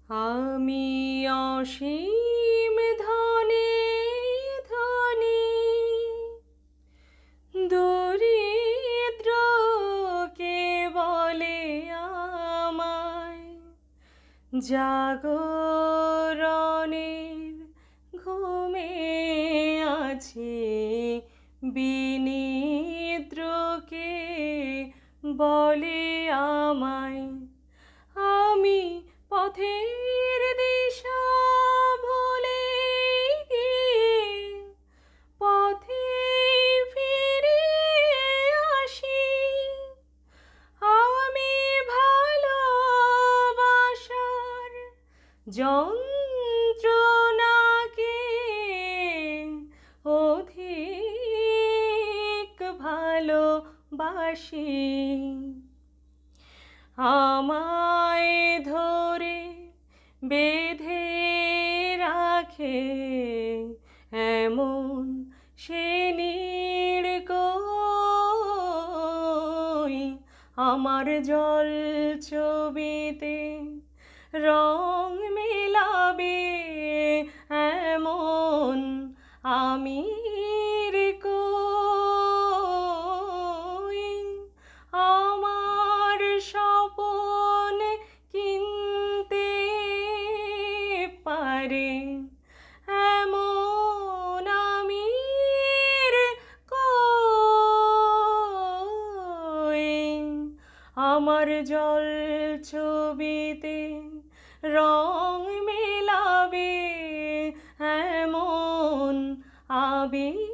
আমি অসীম ধনে ধনী, দরিদ্র কে বলে আমায়। জাগরণের ঘুমে আছি, বিনিদ্রকে বলে আমায়। আমি পথের দিশা ভুলে গিয়ে পথে ফিরে আসি। আমি ভালোবাসার যন্ত্রণাকে অধিক ভালোবাসি। আমায় ধরে বেঁধে রাখে এমন সে নীড় কই। আমার জল ছবিতে রং মেলাবে এমন আমির কই। আমার স্বপন কিনতে পারে এমন আমির কই। আমার জল ছবিতে রং মেলাবে এমন আবির